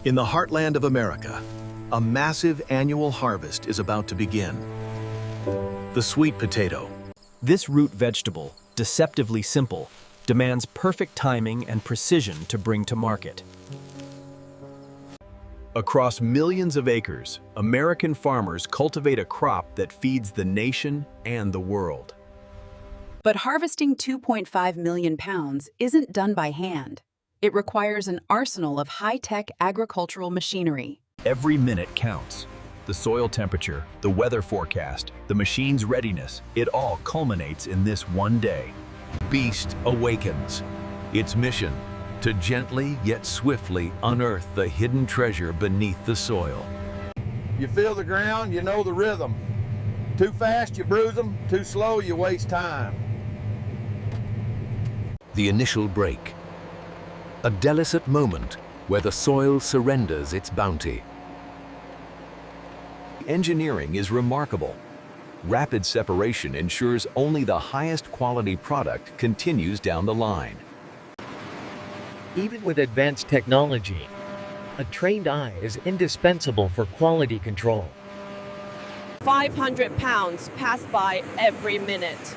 In the heartland of America, a massive annual harvest is about to begin. The sweet potato. This root vegetable, deceptively simple, demands perfect timing and precision to bring to market. Across millions of acres, American farmers cultivate a crop that feeds the nation and the world. But harvesting 2.5 million pounds isn't done by hand. It requires an arsenal of high-tech agricultural machinery. Every minute counts. The soil temperature, the weather forecast, the machine's readiness, it all culminates in this one day. Beast awakens. Its mission, to gently yet swiftly unearth the hidden treasure beneath the soil. You feel the ground, you know the rhythm. Too fast, you bruise them. Too slow, you waste time. The initial break. A delicate moment where the soil surrenders its bounty. Engineering is remarkable. Rapid separation ensures only the highest quality product continues down the line. Even with advanced technology, a trained eye is indispensable for quality control. 500 pounds pass by every minute.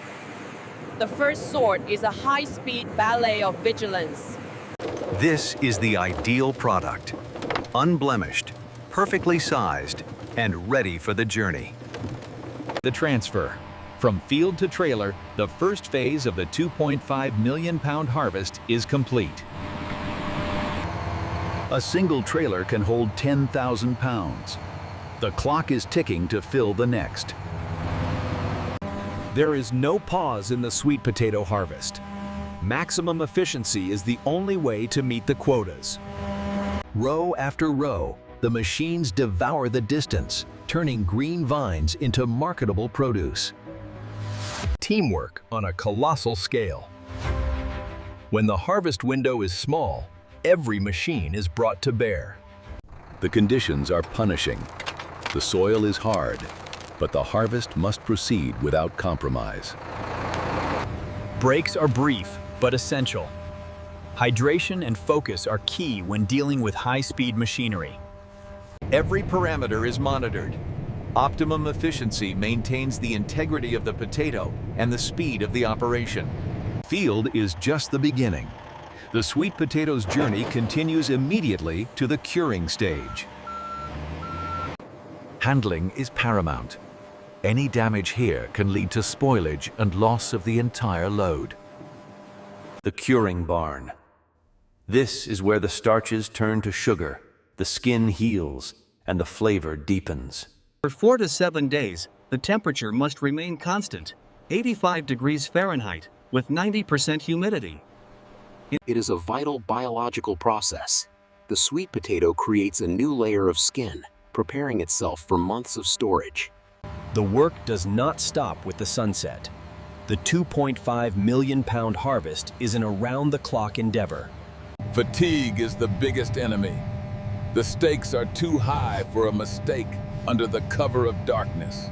The first sort is a high-speed ballet of vigilance. This is the ideal product. Unblemished, perfectly sized, and ready for the journey. The transfer. From field to trailer, the first phase of the 2.5 million pound harvest is complete. A single trailer can hold 10,000 pounds. The clock is ticking to fill the next. There is no pause in the sweet potato harvest. Maximum efficiency is the only way to meet the quotas. Row after row, the machines devour the distance, turning green vines into marketable produce. Teamwork on a colossal scale. When the harvest window is small, every machine is brought to bear. The conditions are punishing. The soil is hard, but the harvest must proceed without compromise. Breaks are brief, but essential. Hydration and focus are key when dealing with high-speed machinery. Every parameter is monitored. Optimum efficiency maintains the integrity of the potato and the speed of the operation. Field is just the beginning. The sweet potato's journey continues immediately to the curing stage. Handling is paramount. Any damage here can lead to spoilage and loss of the entire load. The curing barn. This is where the starches turn to sugar, the skin heals, and the flavor deepens. For 4 to 7 days, the temperature must remain constant, 85 degrees Fahrenheit, with 90% humidity. It is a vital biological process. The sweet potato creates a new layer of skin, preparing itself for months of storage. The work does not stop with the sunset. The 2.5 million pound harvest is an around-the-clock endeavor. Fatigue is the biggest enemy. The stakes are too high for a mistake under the cover of darkness.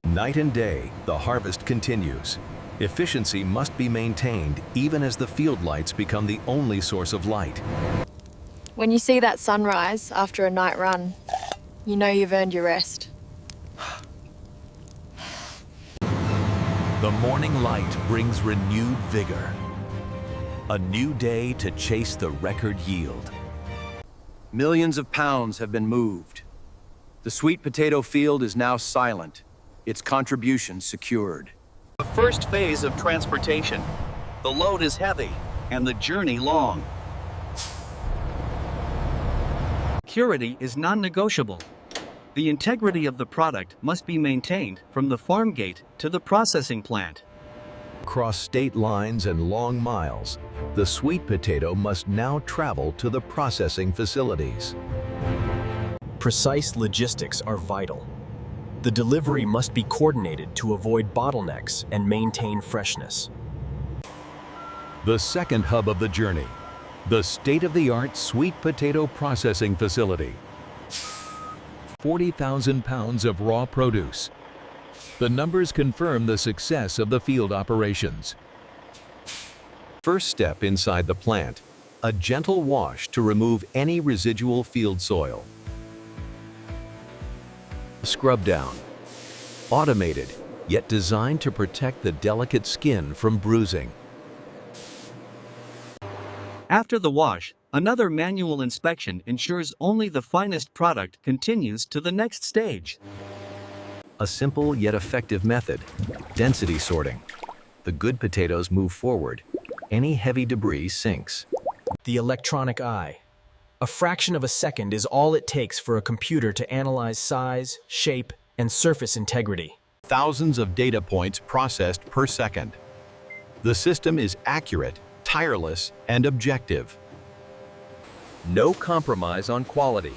Night and day, the harvest continues. Efficiency must be maintained even as the field lights become the only source of light. When you see that sunrise after a night run, you know you've earned your rest. The morning light brings renewed vigor. A new day to chase the record yield. Millions of pounds have been moved. The sweet potato field is now silent, its contribution secured. The first phase of transportation. The load is heavy and the journey long. Purity is non-negotiable. The integrity of the product must be maintained from the farm gate to the processing plant. Across state lines and long miles, the sweet potato must now travel to the processing facilities. Precise logistics are vital. The delivery must be coordinated to avoid bottlenecks and maintain freshness. The second hub of the journey, the state-of-the-art sweet potato processing facility. 40,000 pounds of raw produce. The numbers confirm the success of the field operations. First step inside the plant, A gentle wash to remove any residual field soil. Scrub down. Automated, yet designed to protect the delicate skin from bruising. After the wash, another manual inspection ensures only the finest product continues to the next stage. A simple yet effective method. Density sorting. The good potatoes move forward. Any heavy debris sinks. The electronic eye. A fraction of a second is all it takes for a computer to analyze size, shape, and surface integrity. Thousands of data points processed per second. The system is accurate, tireless, and objective. No compromise on quality.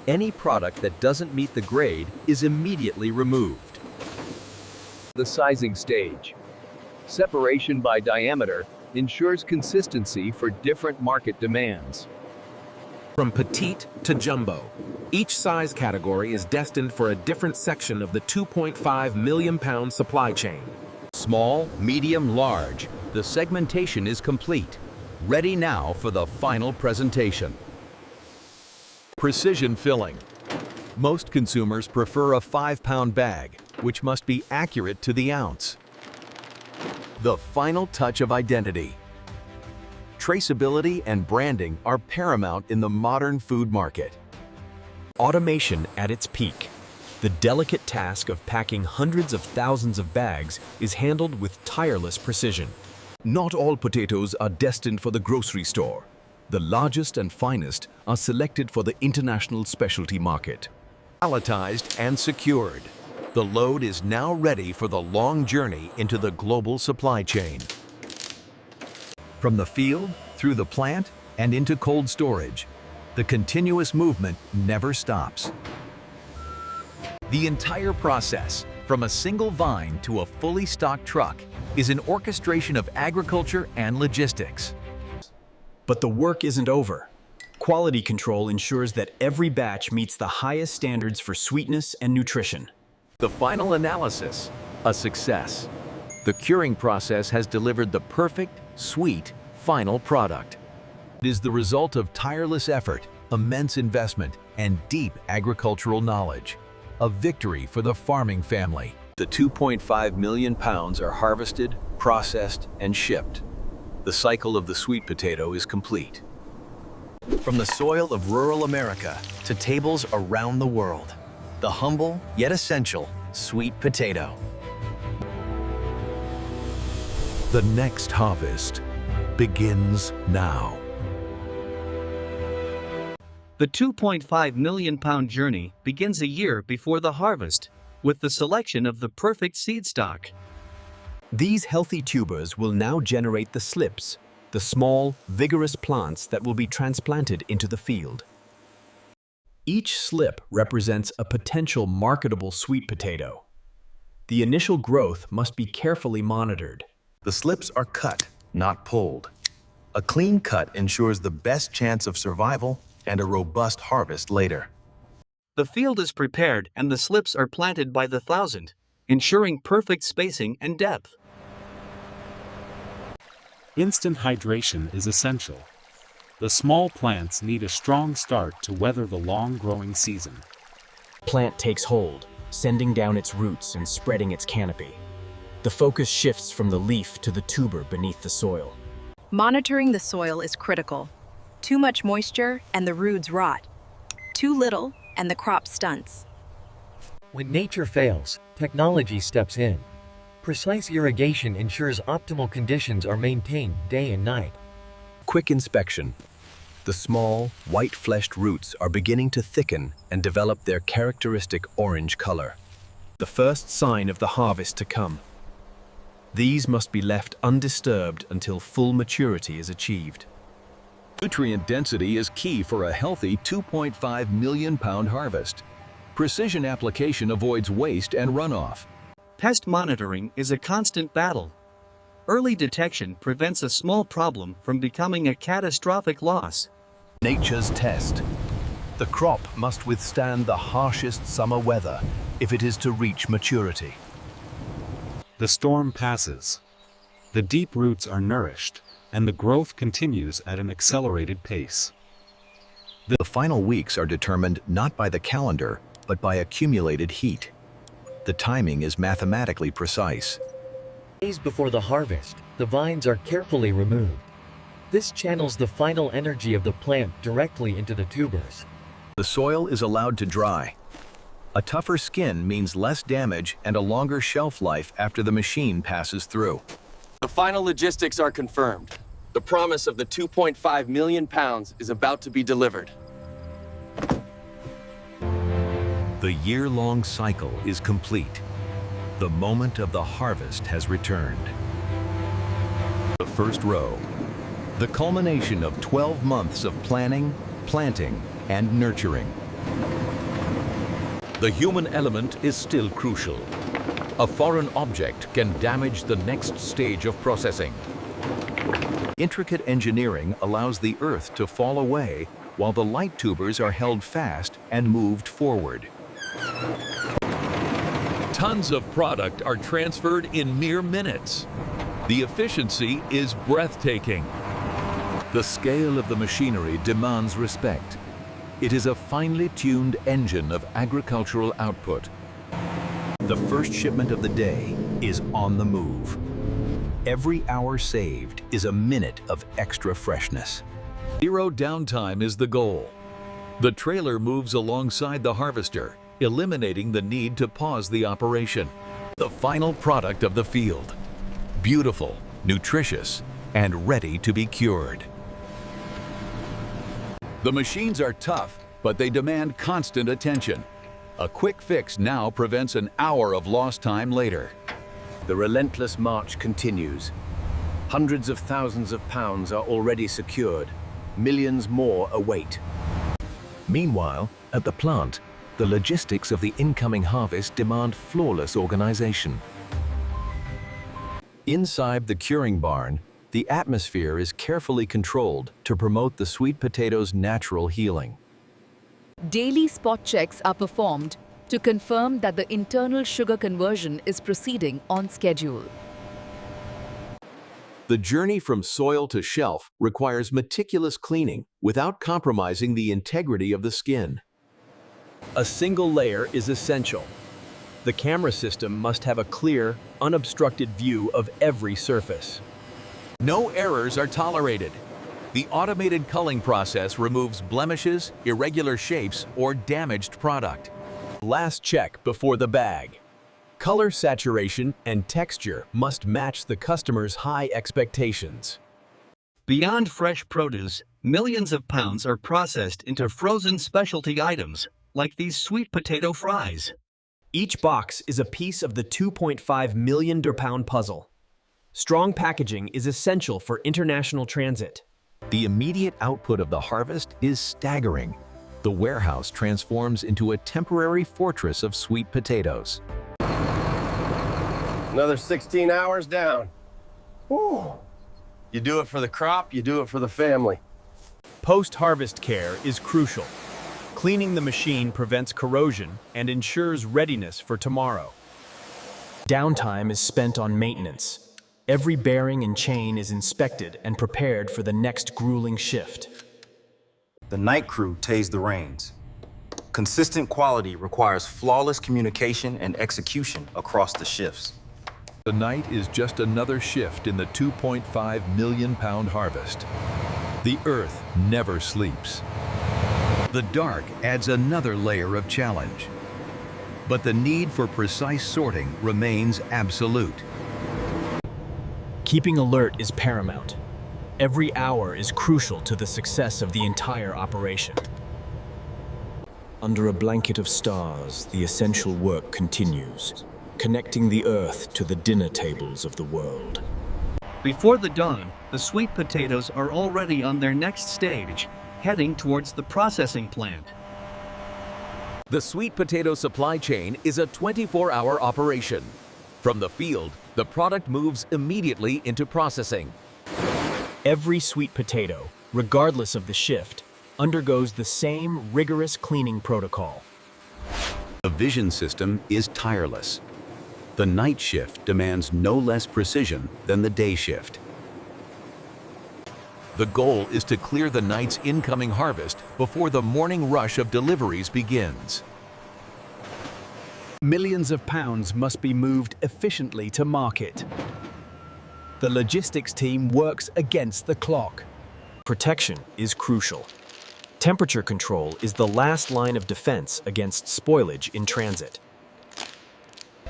Any product that doesn't meet the grade is immediately removed. The sizing stage. Separation by diameter ensures consistency for different market demands. From petite to jumbo, each size category is destined for a different section of the 2.5 million pound supply chain. Small, medium, large, the segmentation is complete. Ready now for the final presentation. Precision filling. Most consumers prefer a 5-pound bag, which must be accurate to the ounce. The final touch of identity. Traceability and branding are paramount in the modern food market. Automation at its peak. The delicate task of packing hundreds of thousands of bags is handled with tireless precision. Not all potatoes are destined for the grocery store. The largest and finest are selected for the international specialty market. Palletized and secured. The load is now ready for the long journey into the global supply chain. From the field, through the plant, and into cold storage, the continuous movement never stops. The entire process, from a single vine to a fully stocked truck, is an orchestration of agriculture and logistics. But the work isn't over. Quality control ensures that every batch meets the highest standards for sweetness and nutrition. The final analysis, a success. The curing process has delivered the perfect, sweet, final product. It is the result of tireless effort, immense investment, and deep agricultural knowledge. A victory for the farming family. The 2.5 million pounds are harvested, processed, and shipped. The cycle of the sweet potato is complete. From the soil of rural America to tables around the world, the humble yet essential sweet potato. The next harvest begins now. The 2.5 million pound journey begins a year before the harvest, with the selection of the perfect seed stock. These healthy tubers will now generate the slips, the small, vigorous plants that will be transplanted into the field. Each slip represents a potential marketable sweet potato. The initial growth must be carefully monitored. The slips are cut, not pulled. A clean cut ensures the best chance of survival and a robust harvest later. The field is prepared and the slips are planted by the thousand, ensuring perfect spacing and depth. Instant hydration is essential. The small plants need a strong start to weather the long growing season. Plant takes hold, sending down its roots and spreading its canopy. The focus shifts from the leaf to the tuber beneath the soil. Monitoring the soil is critical. Too much moisture and the roots rot. Too little and the crop stunts. When nature fails, technology steps in. Precise irrigation ensures optimal conditions are maintained day and night. Quick inspection. The small, white-fleshed roots are beginning to thicken and develop their characteristic orange color. The first sign of the harvest to come. These must be left undisturbed until full maturity is achieved. Nutrient density is key for a healthy 2.5 million pound harvest. Precision application avoids waste and runoff. Pest monitoring is a constant battle. Early detection prevents a small problem from becoming a catastrophic loss. Nature's test. The crop must withstand the harshest summer weather if it is to reach maturity. The storm passes. The deep roots are nourished, and the growth continues at an accelerated pace. The final weeks are determined not by the calendar, but by accumulated heat. The timing is mathematically precise. Days before the harvest, the vines are carefully removed. This channels the final energy of the plant directly into the tubers. The soil is allowed to dry. A tougher skin means less damage and a longer shelf life after the machine passes through. The final logistics are confirmed. The promise of the 2.5 million pounds is about to be delivered. The year-long cycle is complete. The moment of the harvest has returned. The first row. The culmination of 12 months of planning, planting, and nurturing. The human element is still crucial. A foreign object can damage the next stage of processing. Intricate engineering allows the earth to fall away while the light tubers are held fast and moved forward. Tons of product are transferred in mere minutes. The efficiency is breathtaking. The scale of the machinery demands respect. It is a finely tuned engine of agricultural output. The first shipment of the day is on the move. Every hour saved is a minute of extra freshness. Zero downtime is the goal. The trailer moves alongside the harvester, eliminating the need to pause the operation. The final product of the field. Beautiful, nutritious, and ready to be cured. The machines are tough, but they demand constant attention. A quick fix now prevents an hour of lost time later. The relentless march continues. Hundreds of thousands of pounds are already secured. Millions more await. Meanwhile, at the plant, the logistics of the incoming harvest demand flawless organization. Inside the curing barn, the atmosphere is carefully controlled to promote the sweet potato's natural healing. Daily spot checks are performed to confirm that the internal sugar conversion is proceeding on schedule. The journey from soil to shelf requires meticulous cleaning without compromising the integrity of the skin. A single layer is essential. The camera system must have a clear, unobstructed view of every surface. No errors are tolerated. The automated culling process removes blemishes, irregular shapes, or damaged product. Last check before the bag. Color saturation and texture must match the customer's high expectations. Beyond fresh produce, millions of pounds are processed into frozen specialty items, like these sweet potato fries. Each box is a piece of the 2.5 million pound puzzle. Strong packaging is essential for international transit. The immediate output of the harvest is staggering. The warehouse transforms into a temporary fortress of sweet potatoes. Another 16 hours down. Whew. You do it for the crop, you do it for the family. Post-harvest care is crucial. Cleaning the machine prevents corrosion and ensures readiness for tomorrow. Downtime is spent on maintenance. Every bearing and chain is inspected and prepared for the next grueling shift. The night crew tased the reins. Consistent quality requires flawless communication and execution across the shifts. The night is just another shift in the 2.5 million pound harvest. The earth never sleeps. The dark adds another layer of challenge. But the need for precise sorting remains absolute. Keeping alert is paramount. Every hour is crucial to the success of the entire operation. Under a blanket of stars, the essential work continues, connecting the earth to the dinner tables of the world. Before the dawn, the sweet potatoes are already on their next stage, heading towards the processing plant. The sweet potato supply chain is a 24-hour operation. From the field, the product moves immediately into processing. Every sweet potato, regardless of the shift, undergoes the same rigorous cleaning protocol. The vision system is tireless. The night shift demands no less precision than the day shift. The goal is to clear the night's incoming harvest before the morning rush of deliveries begins. Millions of pounds must be moved efficiently to market. The logistics team works against the clock. Protection is crucial. Temperature control is the last line of defense against spoilage in transit.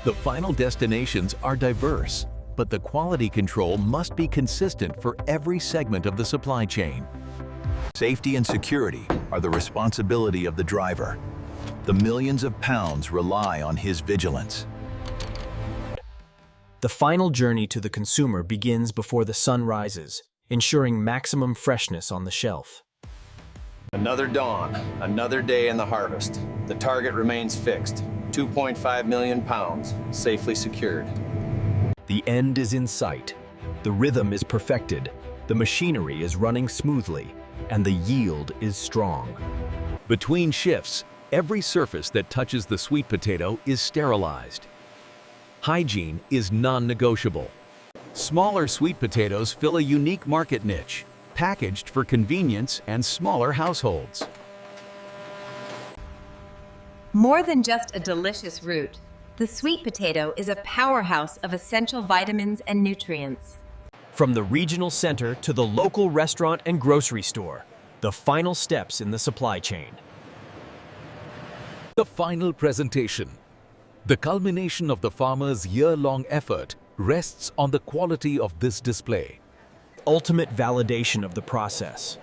The final destinations are diverse, but the quality control must be consistent for every segment of the supply chain. Safety and security are the responsibility of the driver. The millions of pounds rely on his vigilance. The final journey to the consumer begins before the sun rises, ensuring maximum freshness on the shelf. Another dawn, another day in the harvest. The target remains fixed. 2.5 million pounds, safely secured. The end is in sight. The rhythm is perfected. The machinery is running smoothly, and the yield is strong. Between shifts, every surface that touches the sweet potato is sterilized. Hygiene is non-negotiable. Smaller sweet potatoes fill a unique market niche, packaged for convenience and smaller households. More than just a delicious root, the sweet potato is a powerhouse of essential vitamins and nutrients. From the regional center to the local restaurant and grocery store, the final steps in the supply chain. The final presentation. The culmination of the farmer's year-long effort rests on the quality of this display. Ultimate validation of the process.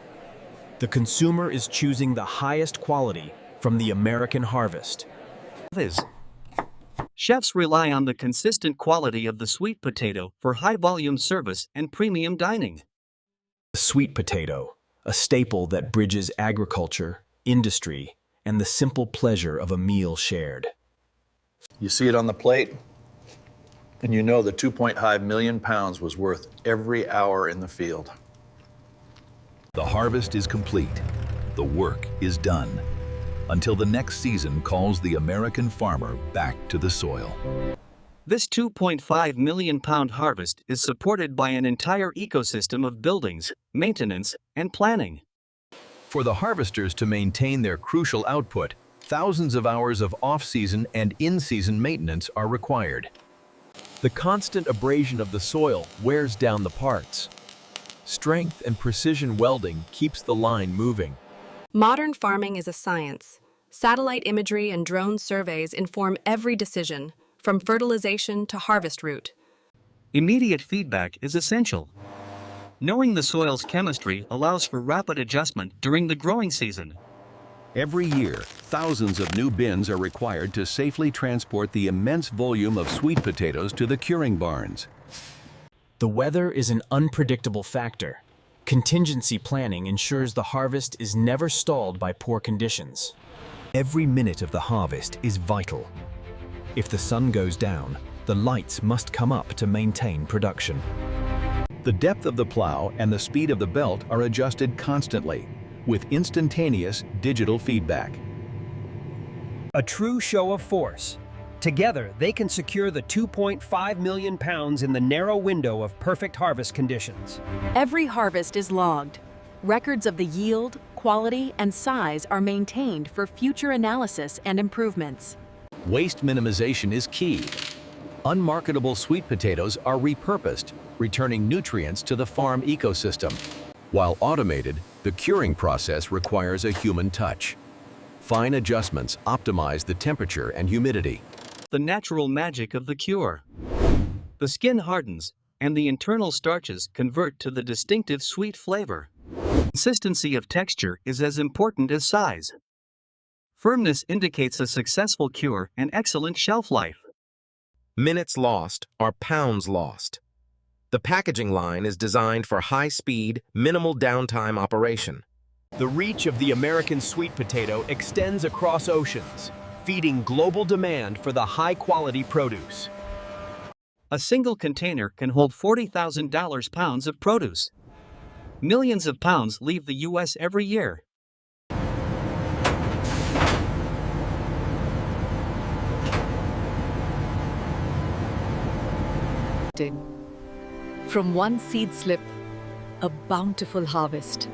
The consumer is choosing the highest quality from the American harvest. Chefs rely on the consistent quality of the sweet potato for high-volume service and premium dining. The sweet potato, a staple that bridges agriculture, industry, and the simple pleasure of a meal shared. You see it on the plate, and you know the 2.5 million pounds was worth every hour in the field. The harvest is complete. The work is done. Until the next season calls the American farmer back to the soil. This 2.5 million pound harvest is supported by an entire ecosystem of buildings, maintenance, and planning. For the harvesters to maintain their crucial output, thousands of hours of off-season and in-season maintenance are required. The constant abrasion of the soil wears down the parts. Strength and precision welding keeps the line moving. Modern farming is a science. Satellite imagery and drone surveys inform every decision, from fertilization to harvest route. Immediate feedback is essential. Knowing the soil's chemistry allows for rapid adjustment during the growing season. Every year, thousands of new bins are required to safely transport the immense volume of sweet potatoes to the curing barns. The weather is an unpredictable factor. Contingency planning ensures the harvest is never stalled by poor conditions. Every minute of the harvest is vital. If the sun goes down, the lights must come up to maintain production. The depth of the plow and the speed of the belt are adjusted constantly, with instantaneous digital feedback. A true show of force. Together, they can secure the 2.5 million pounds in the narrow window of perfect harvest conditions. Every harvest is logged. Records of the yield, quality, and size are maintained for future analysis and improvements. Waste minimization is key. Unmarketable sweet potatoes are repurposed, returning nutrients to the farm ecosystem. While automated, the curing process requires a human touch. Fine adjustments optimize the temperature and humidity. The natural magic of the cure. The skin hardens, and the internal starches convert to the distinctive sweet flavor. Consistency of texture is as important as size. Firmness indicates a successful cure and excellent shelf life. Minutes lost are pounds lost. The packaging line is designed for high-speed, minimal downtime operation. The reach of the American sweet potato extends across oceans, feeding global demand for the high-quality produce. A single container can hold 40,000 pounds of produce. Millions of pounds leave the U.S. every year. From one seed slip, a bountiful harvest.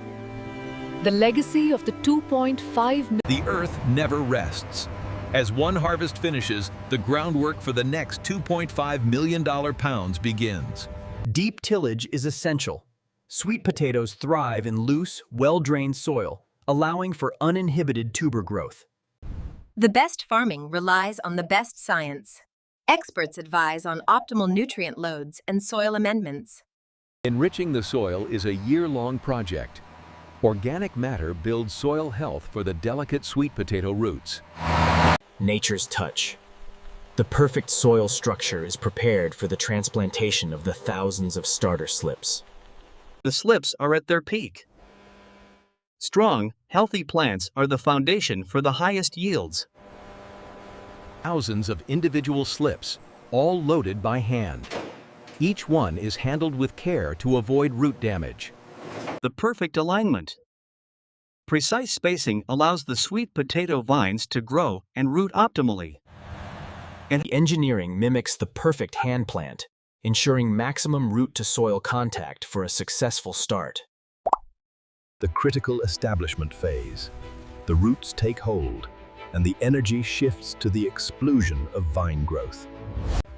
The legacy of the 2.5 The earth never rests. As one harvest finishes, the groundwork for the next $2.5 million pounds begins. Deep tillage is essential. Sweet potatoes thrive in loose, well-drained soil, allowing for uninhibited tuber growth. The best farming relies on the best science. Experts advise on optimal nutrient loads and soil amendments. Enriching the soil is a year-long project. Organic matter builds soil health for the delicate sweet potato roots. Nature's touch. The perfect soil structure is prepared for the transplantation of the thousands of starter slips. The slips are at their peak. Strong, healthy plants are the foundation for the highest yields. Thousands of individual slips, all loaded by hand. Each one is handled with care to avoid root damage. The perfect alignment. Precise spacing allows the sweet potato vines to grow and root optimally. And engineering mimics the perfect hand plant, ensuring maximum root-to-soil contact for a successful start. The critical establishment phase. The roots take hold, and the energy shifts to the explosion of vine growth.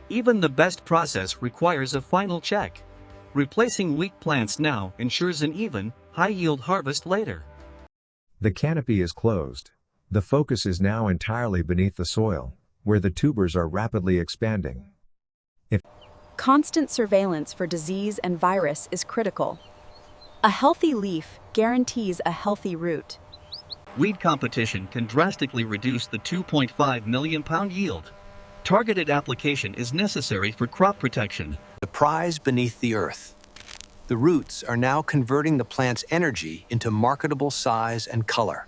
Even the best process requires a final check. Replacing weak plants now ensures an even, high-yield harvest later. The canopy is closed. The focus is now entirely beneath the soil, where the tubers are rapidly expanding. Constant surveillance for disease and virus is critical. A healthy leaf guarantees a healthy root. Weed competition can drastically reduce the 2.5 million pound yield. Targeted application is necessary for crop protection. The prize beneath the earth. The roots are now converting the plant's energy into marketable size and color.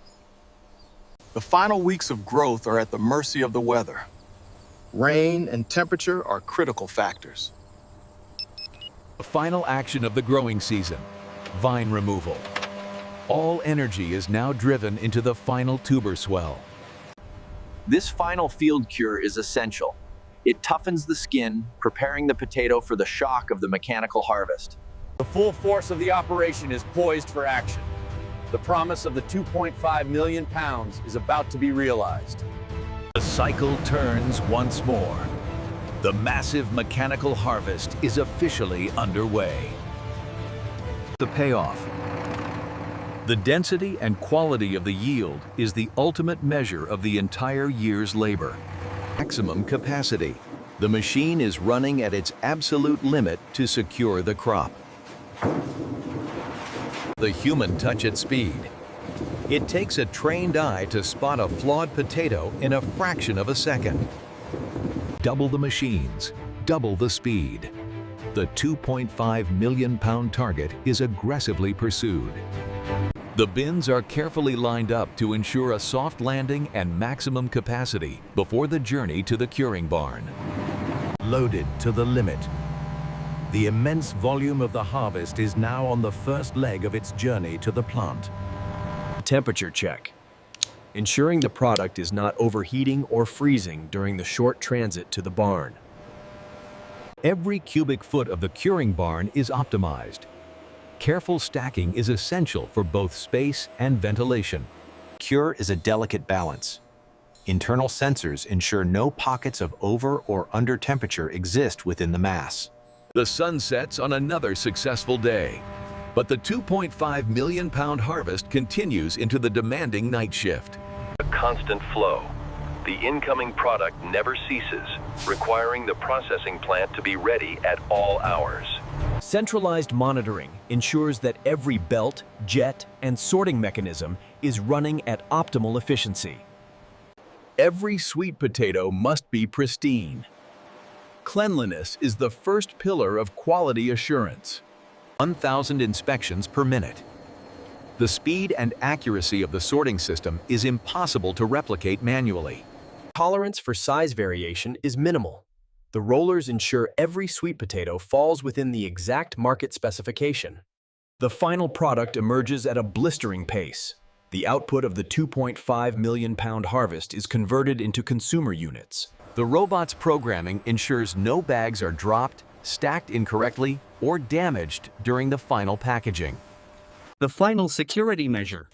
The final weeks of growth are at the mercy of the weather. Rain and temperature are critical factors. The final action of the growing season, vine removal. All energy is now driven into the final tuber swell. This final field cure is essential. It toughens the skin, preparing the potato for the shock of the mechanical harvest. The full force of the operation is poised for action. The promise of the 2.5 million pounds is about to be realized. The cycle turns once more. The massive mechanical harvest is officially underway. The payoff. The density and quality of the yield is the ultimate measure of the entire year's labor. Maximum capacity. The machine is running at its absolute limit to secure the crop. The human touch at speed. It takes a trained eye to spot a flawed potato in a fraction of a second. Double the machines, double the speed. The 2.5 million pound target is aggressively pursued. The bins are carefully lined up to ensure a soft landing and maximum capacity before the journey to the curing barn. Loaded to the limit. The immense volume of the harvest is now on the first leg of its journey to the plant. Temperature check. Ensuring the product is not overheating or freezing during the short transit to the barn. Every cubic foot of the curing barn is optimized. Careful stacking is essential for both space and ventilation. Cure is a delicate balance. Internal sensors ensure no pockets of over or under temperature exist within the mass. The sun sets on another successful day, but the 2.5 million pound harvest continues into the demanding night shift. A constant flow. The incoming product never ceases, requiring the processing plant to be ready at all hours. Centralized monitoring ensures that every belt, jet, and sorting mechanism is running at optimal efficiency. Every sweet potato must be pristine. Cleanliness is the first pillar of quality assurance. 1,000 inspections per minute. The speed and accuracy of the sorting system is impossible to replicate manually. Tolerance for size variation is minimal. The rollers ensure every sweet potato falls within the exact market specification. The final product emerges at a blistering pace. The output of the 2.5 million pound harvest is converted into consumer units. The robot's programming ensures no bags are dropped, stacked incorrectly, or damaged during the final packaging. The final security measure.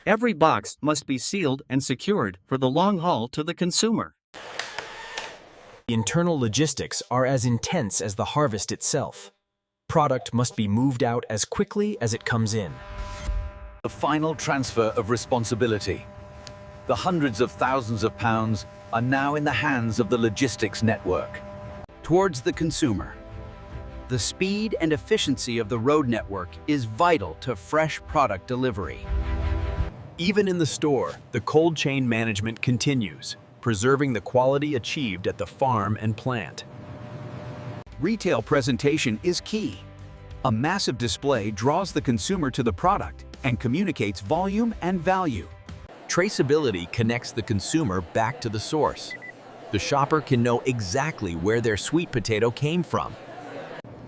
Every box must be sealed and secured for the long haul to the consumer. The internal logistics are as intense as the harvest itself. Product must be moved out as quickly as it comes in. The final transfer of responsibility. The hundreds of thousands of pounds are now in the hands of the logistics network. Towards the consumer. The speed and efficiency of the road network is vital to fresh product delivery. Even in the store, the cold chain management continues, preserving the quality achieved at the farm and plant. Retail presentation is key. A massive display draws the consumer to the product and communicates volume and value. Traceability connects the consumer back to the source. The shopper can know exactly where their sweet potato came from.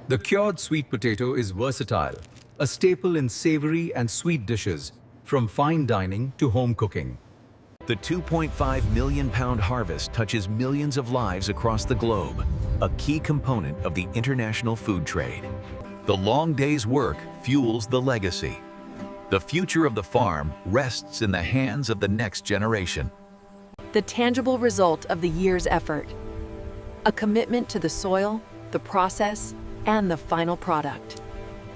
The cured sweet potato is versatile, a staple in savory and sweet dishes, from fine dining to home cooking. The 2.5 million pound harvest touches millions of lives across the globe, a key component of the international food trade. The long day's work fuels the legacy. The future of the farm rests in the hands of the next generation. The tangible result of the year's effort. A commitment to the soil, the process, and the final product.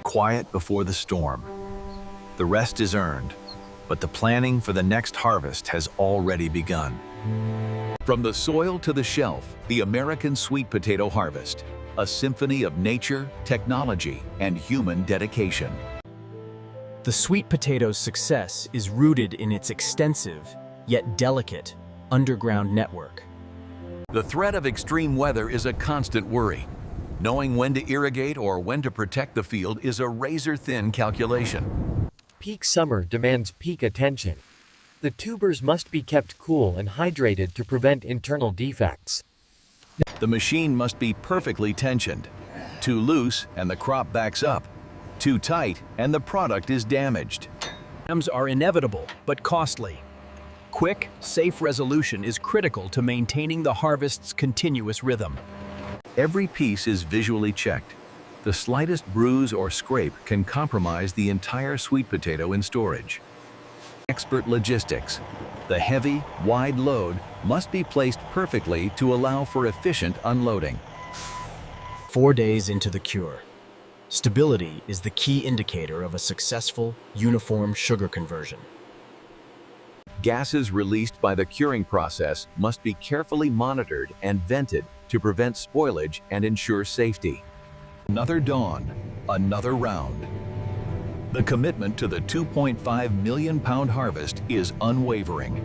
Quiet before the storm. The rest is earned, but the planning for the next harvest has already begun. From the soil to the shelf, the American sweet potato harvest, a symphony of nature, technology, and human dedication. The sweet potato's success is rooted in its extensive, yet delicate, underground network. The threat of extreme weather is a constant worry. Knowing when to irrigate or when to protect the field is a razor-thin calculation. Peak summer demands peak attention. The tubers must be kept cool and hydrated to prevent internal defects. The machine must be perfectly tensioned. Too loose and the crop backs up. Too tight and the product is damaged. Jams are inevitable but costly. Quick, safe resolution is critical to maintaining the harvest's continuous rhythm. Every piece is visually checked. The slightest bruise or scrape can compromise the entire sweet potato in storage. Expert logistics. The heavy, wide load must be placed perfectly to allow for efficient unloading. 4 days into the cure. Stability is the key indicator of a successful, uniform sugar conversion. Gases released by the curing process must be carefully monitored and vented to prevent spoilage and ensure safety. Another dawn, another round. The commitment to the 2.5 million pound harvest is unwavering.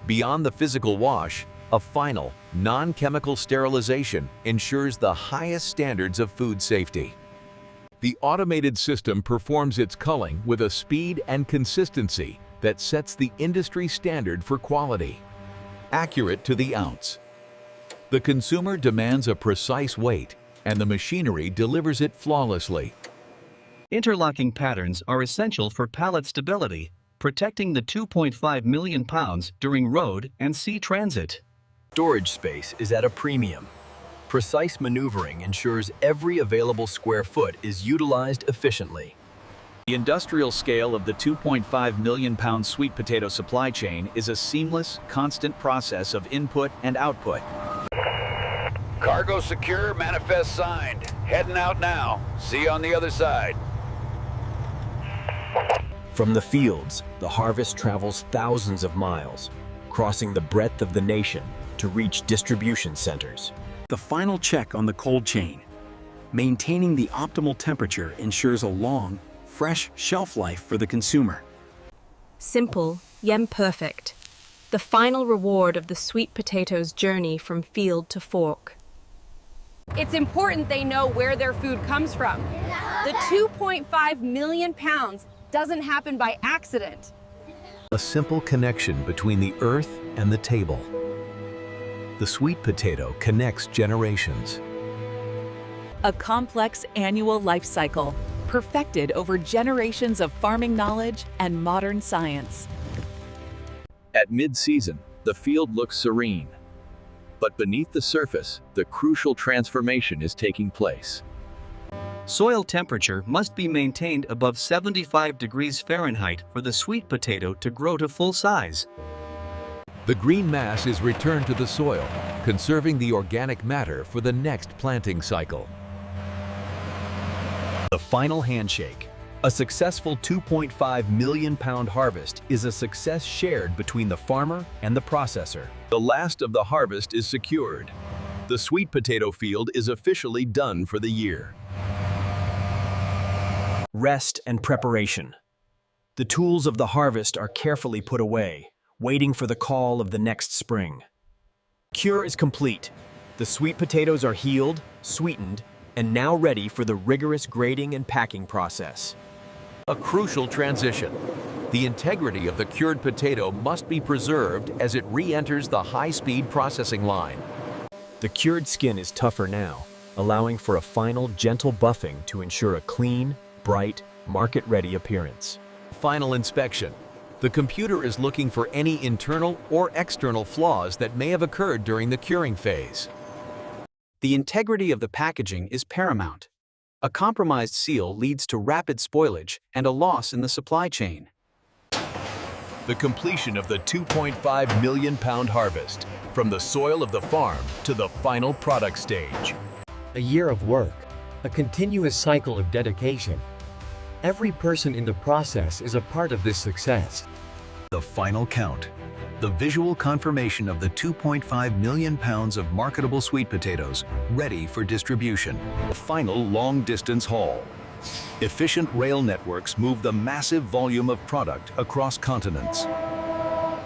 Beyond the physical wash, a final, non-chemical sterilization ensures the highest standards of food safety. The automated system performs its culling with a speed and consistency that sets the industry standard for quality. Accurate to the ounce. The consumer demands a precise weight, and the machinery delivers it flawlessly. Interlocking patterns are essential for pallet stability, protecting the 2.5 million pounds during road and sea transit. Storage space is at a premium. Precise maneuvering ensures every available square foot is utilized efficiently. The industrial scale of the 2.5 million pound sweet potato supply chain is a seamless, constant process of input and output. Cargo secure, manifest signed. Heading out now. See you on the other side. From the fields, the harvest travels thousands of miles, crossing the breadth of the nation to reach distribution centers. The final check on the cold chain. Maintaining the optimal temperature ensures a long, fresh shelf life for the consumer. Simple, yet perfect. The final reward of the sweet potato's journey from field to fork. It's important they know where their food comes from. The 2.5 million pounds doesn't happen by accident. A simple connection between the earth and the table. The sweet potato connects generations. A complex annual life cycle, perfected over generations of farming knowledge and modern science. At mid-season, the field looks serene. But beneath the surface, the crucial transformation is taking place. Soil temperature must be maintained above 75 degrees Fahrenheit for the sweet potato to grow to full size. The green mass is returned to the soil, conserving the organic matter for the next planting cycle. The final handshake. A successful 2.5 million pound harvest is a success shared between the farmer and the processor. The last of the harvest is secured. The sweet potato field is officially done for the year. Rest and preparation. The tools of the harvest are carefully put away, waiting for the call of the next spring. Cure is complete. The sweet potatoes are healed, sweetened, and now ready for the rigorous grading and packing process. A crucial transition. The integrity of the cured potato must be preserved as it re-enters the high-speed processing line. The cured skin is tougher now, allowing for a final gentle buffing to ensure a clean, bright, market-ready appearance. Final inspection. The computer is looking for any internal or external flaws that may have occurred during the curing phase. The integrity of the packaging is paramount. A compromised seal leads to rapid spoilage and a loss in the supply chain. The completion of the 2.5 million pound harvest, from the soil of the farm to the final product stage. A year of work, a continuous cycle of dedication. Every person in the process is a part of this success. The final count. The visual confirmation of the 2.5 million pounds of marketable sweet potatoes ready for distribution. The final long-distance haul. Efficient rail networks move the massive volume of product across continents.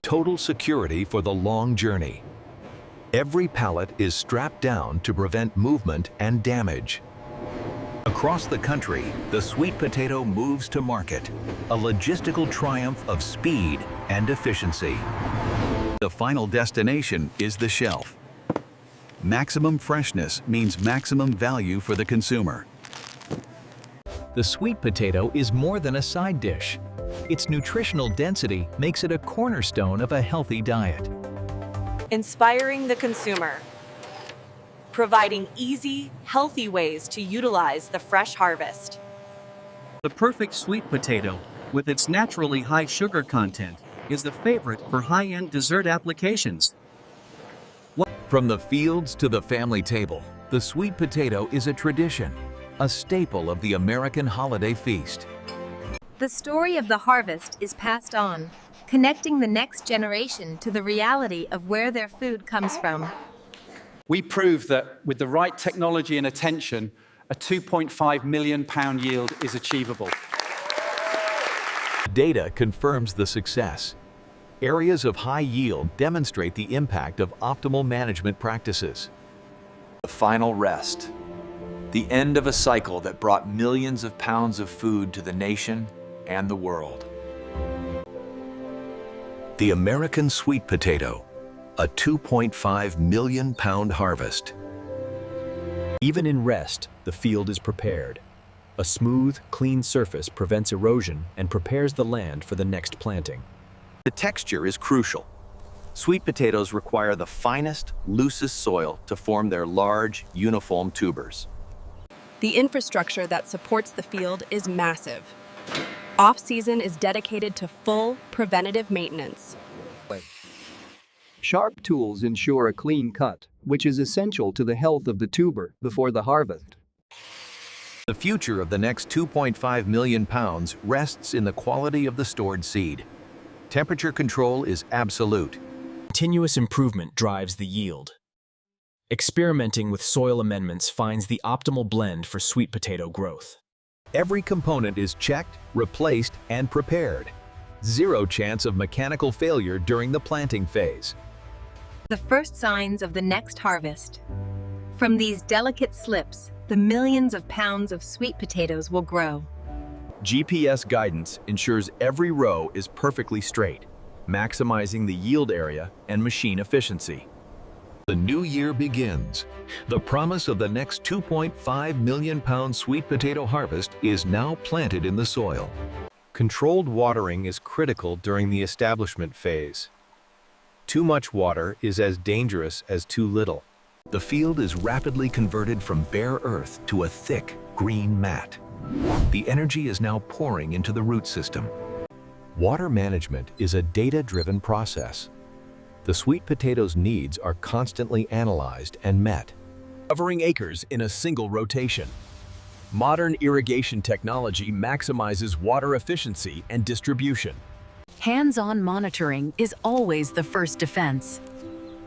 Total security for the long journey. Every pallet is strapped down to prevent movement and damage. Across the country, the sweet potato moves to market, a logistical triumph of speed and efficiency. The final destination is the shelf. Maximum freshness means maximum value for the consumer. The sweet potato is more than a side dish. Its nutritional density makes it a cornerstone of a healthy diet. Inspiring the consumer. Providing easy, healthy ways to utilize the fresh harvest. The perfect sweet potato, with its naturally high sugar content, is the favorite for high-end dessert applications. From the fields to the family table, the sweet potato is a tradition, a staple of the American holiday feast. The story of the harvest is passed on, connecting the next generation to the reality of where their food comes from. We proved that with the right technology and attention, a 2.5 million pound yield is achievable. Data confirms the success. Areas of high yield demonstrate the impact of optimal management practices. The final rest. The end of a cycle that brought millions of pounds of food to the nation and the world. The American sweet potato, a 2.5 million pound harvest. Even in rest, the field is prepared. A smooth, clean surface prevents erosion and prepares the land for the next planting. The texture is crucial. Sweet potatoes require the finest, loosest soil to form their large, uniform tubers. The infrastructure that supports the field is massive. Off-season is dedicated to full preventative maintenance. Sharp tools ensure a clean cut, which is essential to the health of the tuber before the harvest. The future of the next 2.5 million pounds rests in the quality of the stored seed. Temperature control is absolute. Continuous improvement drives the yield. Experimenting with soil amendments finds the optimal blend for sweet potato growth. Every component is checked, replaced, and prepared. Zero chance of mechanical failure during the planting phase. The first signs of the next harvest. From these delicate slips, the millions of pounds of sweet potatoes will grow. GPS guidance ensures every row is perfectly straight, maximizing the yield area and machine efficiency. The new year begins. The promise of the next 2.5 million pound sweet potato harvest is now planted in the soil. Controlled watering is critical during the establishment phase. Too much water is as dangerous as too little. The field is rapidly converted from bare earth to a thick, green mat. The energy is now pouring into the root system. Water management is a data-driven process. The sweet potato's needs are constantly analyzed and met. Covering acres in a single rotation. Modern irrigation technology maximizes water efficiency and distribution. Hands-on monitoring is always the first defense,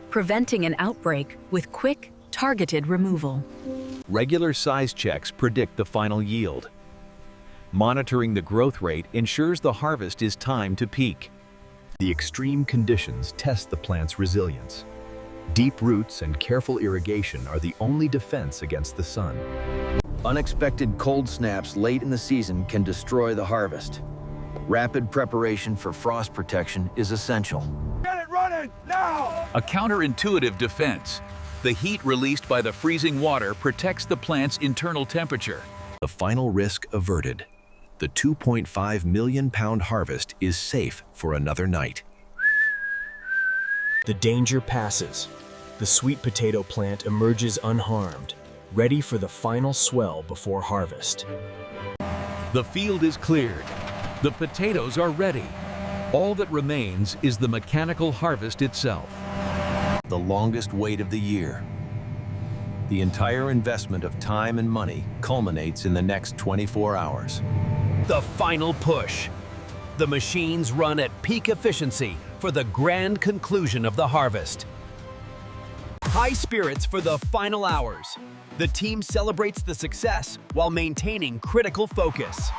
preventing an outbreak with quick, targeted removal. Regular size checks predict the final yield. Monitoring the growth rate ensures the harvest is timed to peak. The extreme conditions test the plant's resilience. Deep roots and careful irrigation are the only defense against the sun. Unexpected cold snaps late in the season can destroy the harvest. Rapid preparation for frost protection is essential. Get it running now! A counterintuitive defense. The heat released by the freezing water protects the plant's internal temperature. The final risk averted. The 2.5 million pound harvest is safe for another night. The danger passes. The sweet potato plant emerges unharmed, ready for the final swell before harvest. The field is cleared. The potatoes are ready. All that remains is the mechanical harvest itself. The longest wait of the year. The entire investment of time and money culminates in the next 24 hours. The final push. The machines run at peak efficiency for the grand conclusion of the harvest. High spirits for the final hours. The team celebrates the success while maintaining critical focus.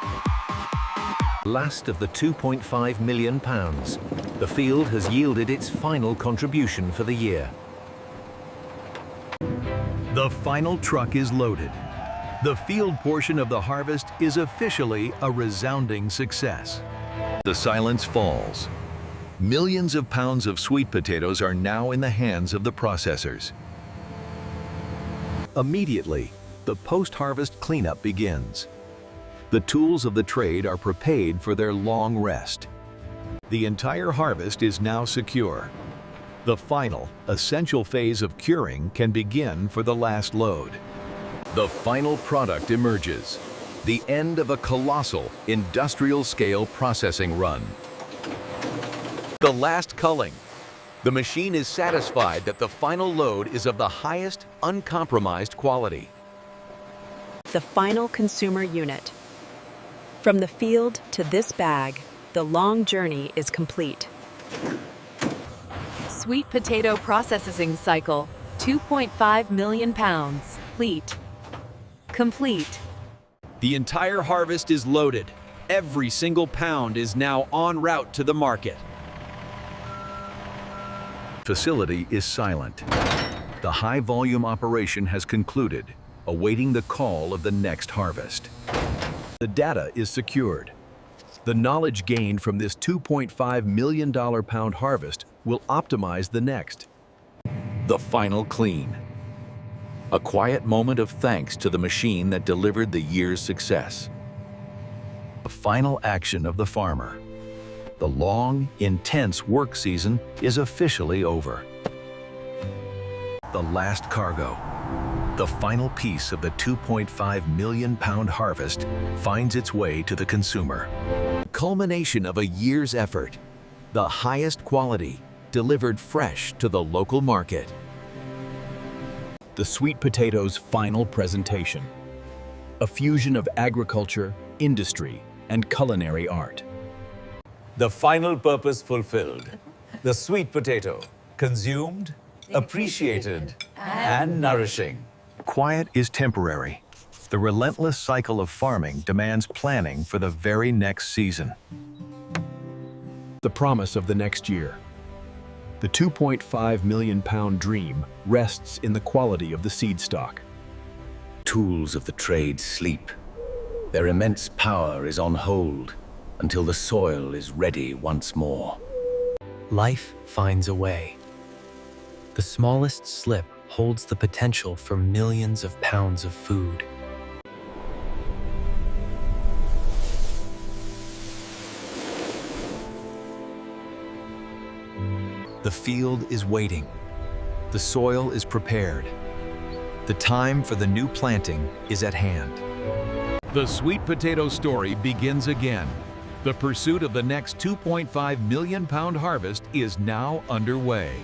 Last of the 2.5 million pounds. The field has yielded its final contribution for the year. The final truck is loaded. The field portion of the harvest is officially a resounding success. The silence falls. Millions of pounds of sweet potatoes are now in the hands of the processors. Immediately, the post-harvest cleanup begins. The tools of the trade are prepared for their long rest. The entire harvest is now secure. The final, essential phase of curing can begin for the last load. The final product emerges. The end of a colossal, industrial-scale processing run. The last culling. The machine is satisfied that the final load is of the highest, uncompromised quality. The final consumer unit. From the field to this bag, the long journey is complete. Sweet potato processing cycle, 2.5 million pounds, complete. The entire harvest is loaded. Every single pound is now en route to the market. Facility is silent. The high-volume operation has concluded, awaiting the call of the next harvest. The data is secured. The knowledge gained from this $2.5 million pound harvest will optimize the next. The final clean. A quiet moment of thanks to the machine that delivered the year's success. The final action of the farmer. The long, intense work season is officially over. The last cargo. The final piece of the 2.5 million pound harvest finds its way to the consumer. Culmination of a year's effort. The highest quality, delivered fresh to the local market. The sweet potato's final presentation. A fusion of agriculture, industry, and culinary art. The final purpose fulfilled. The sweet potato, consumed, appreciated, and nourishing. Quiet is temporary. The relentless cycle of farming demands planning for the very next season. The promise of the next year. The 2.5 million pound dream rests in the quality of the seed stock. Tools of the trade sleep. Their immense power is on hold until the soil is ready once more. Life finds a way. The smallest slip holds the potential for millions of pounds of food. The field is waiting. The soil is prepared. The time for the new planting is at hand. The sweet potato story begins again. The pursuit of the next 2.5 million pound harvest is now underway.